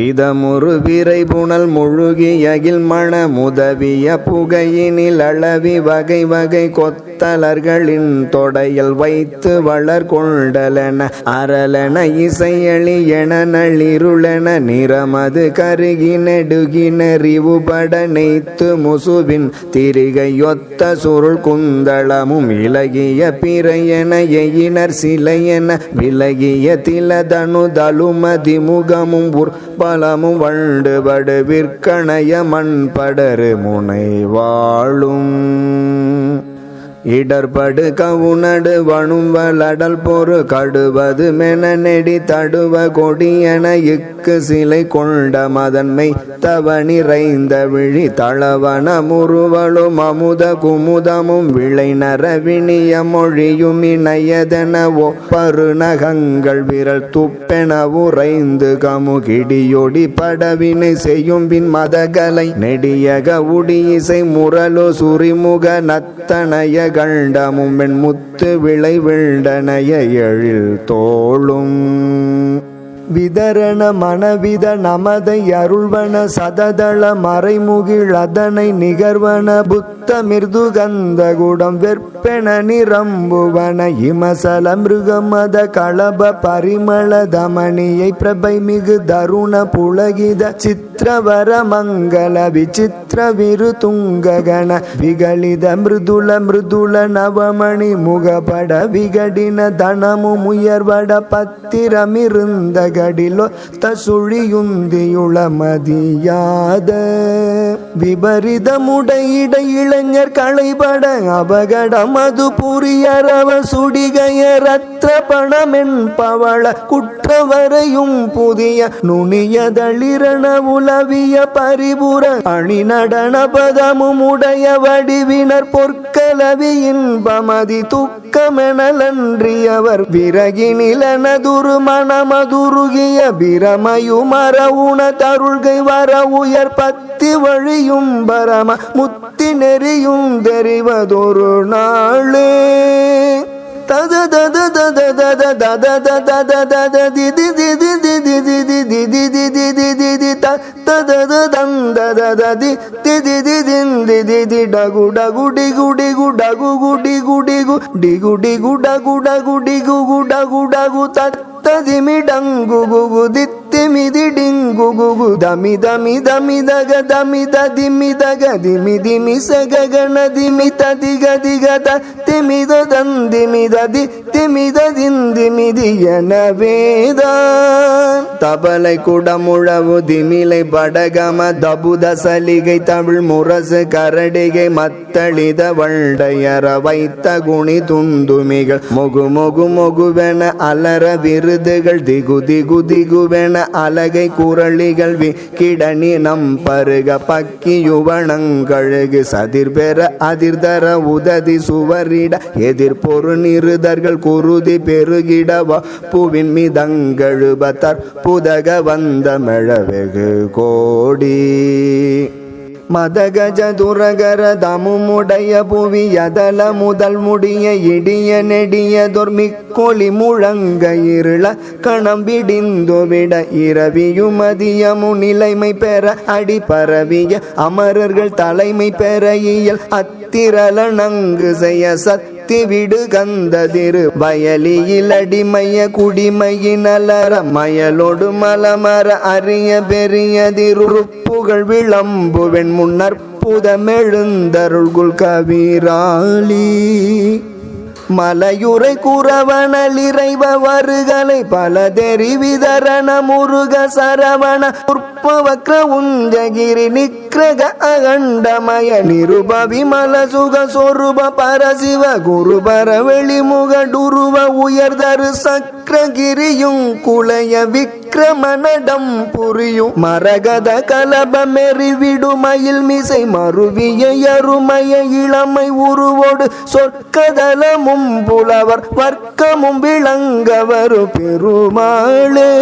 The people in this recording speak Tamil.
இதமுறு விரை புனல் முழுகியகில் மண முதவிய புகையினில் அளவி வகை வகை கொத்தலர்களின் தொடையில் வைத்து வளர் கொண்டலென அரலென இசையளி என நளிருளென நிறமது கருகி நெடுகி நெறிவுபட நெய்த்து முசுவின் திரிகையொத்த சுருள் குந்தளமும் இலகிய பிறையென எயினர் சிலையென விலகிய திலதனு தலுமதி முகமும் பலமும் வண்டுபடு விற்கணைய மண்படரு முனை வாழும் இடர்படு கவுனடு வனுவலடல் பொறு கடுவது மென நெடி தடுவ கொடியென இக்கு சிலை கொண்ட மதன்மை தவனிறைந்த விழி தளவன முறுவலும் அமுத குமுதமும் விளை நரவிணிய மொழியும் இணையதெனவோ பருநகங்கள் விரல் துப்பென உறைந்து கமுகிடியொடி படவினை செய்யும் பின் மதகலை நெடியக உடியிசை முரலு சுரிமுக நத்தனைய கண்டமும் வெண்முத்து விளை விண்டனைய எழில் தோளும் விதரண மனவித நமதை அருள்வன சததள மறைமுகிழ் அதனை நிகர்வன புத்த மிருதுகந்த குடம் வெற்பென நிரம்புவன இமசல மிருகமத களப பரிமள தமணியை பிரபை மிகு தருண புலகித சித்திரவர மங்கள விசித்திர விரு துங்ககன விகலித மிருதுல மிருதுல நவமணி முகபட விகடின தனமு முயர்வட பத்திரமிருந்த கடிலொத்த சுழியுந்தியுள மதியாத விபரிதமுடையிட இளைஞர் களைபட அபகடம் அது புரியரவ சுடிகைய ரத்ர பணமென் பவள குற்றவரையும் புதிய நுணியதளிரண உலவிய பரிபுர அணி நடன பதமும் உடைய வடிவினர் பொற்கலவி இன்பமதி துக்கமெனலன்றியவர் விறகினிலனதுரு மணமதுரு பிரமயுமர உண தருள்கை வர உயர் பத்தி வழியும் பரம முத்தி நெறியும் தெரிவதொரு நாளே தத தத தத தத தத தத தத திதி திதி திதி திதி திதி திதி திதி தத தந்த ததி திதி திதி திதி டகு டகு டிகு டிகு டகு குடி குடிகு டிகு டிகு டகு டகு டிகு டகு டகு ததிமிடங்கு குகு தித்திமிதி டிங்கு குகு தமி தமி தமி தக தமி ததிமி தக திமி திமி சககண திமி ததிக திக திமித தந்திமி ததி திமித திந்திமிதி எனவேதான் தபலை குடமுழவு திமிலை படகம தபுத சலிகை தமிழ் முரசு கரடிகை மத்தளித வண்டையர வைத்த குணி துந்துமிகள் மொகு மொகு மொகுவென அலர விருதுகள் திகு திகு திகுவென அலகை குரளிகள் கிடனி நம் பருக பக்கி யுவனங்கழுகு சதிர்பெற அதிர்தர உததி சுவரிட எதிர்பொரு நிருதர்கள் குருதி பெருகிடவ புவின் மிதங்கழுப தற்புதக வந்த மெழவெகு கோடி மதகஜ துரகர தமுமுடைய புவி யதல முதல் முடிய இடிய நெடிய தொர்மிக்கொளி முழங்க இருள கணம்பிடிந்து விட இரவியுமதியமு நிலைமை பெற அடி பரவிய அமரர்கள் தலைமை பெற இயல் அத்திரல நங்கு செய்ய விடு கந்ததிரு வயலியில் அடிமைய குடிமையினலர மயலோடு மலமர அரிய பெரியதிரு புகழ் விளம்புவெண் முன்னற்புதமெழுந்தருள்குள் கவிராளி மலையுரை குறவனலிறைவ வருகலை பல தெரிவிதரண முருக சரவண உற்பவக்ர உஞ்சகிரி நிக்ரக அகண்டமய நிருப விமல சுக சொருப பரசிவ குருபர வெளிமுக டுருவ உயர்தரு சக்கரகிரியும் குலைய விக்ரமனடம் புரியும் மரகத கலப மெறிவிடுமயில் மிசை மருவிய அருமைய இளமை உருவோடு சொற்கதலமும் புலவர் வர்க்கமும் விளங்கவரு பெருமாளே.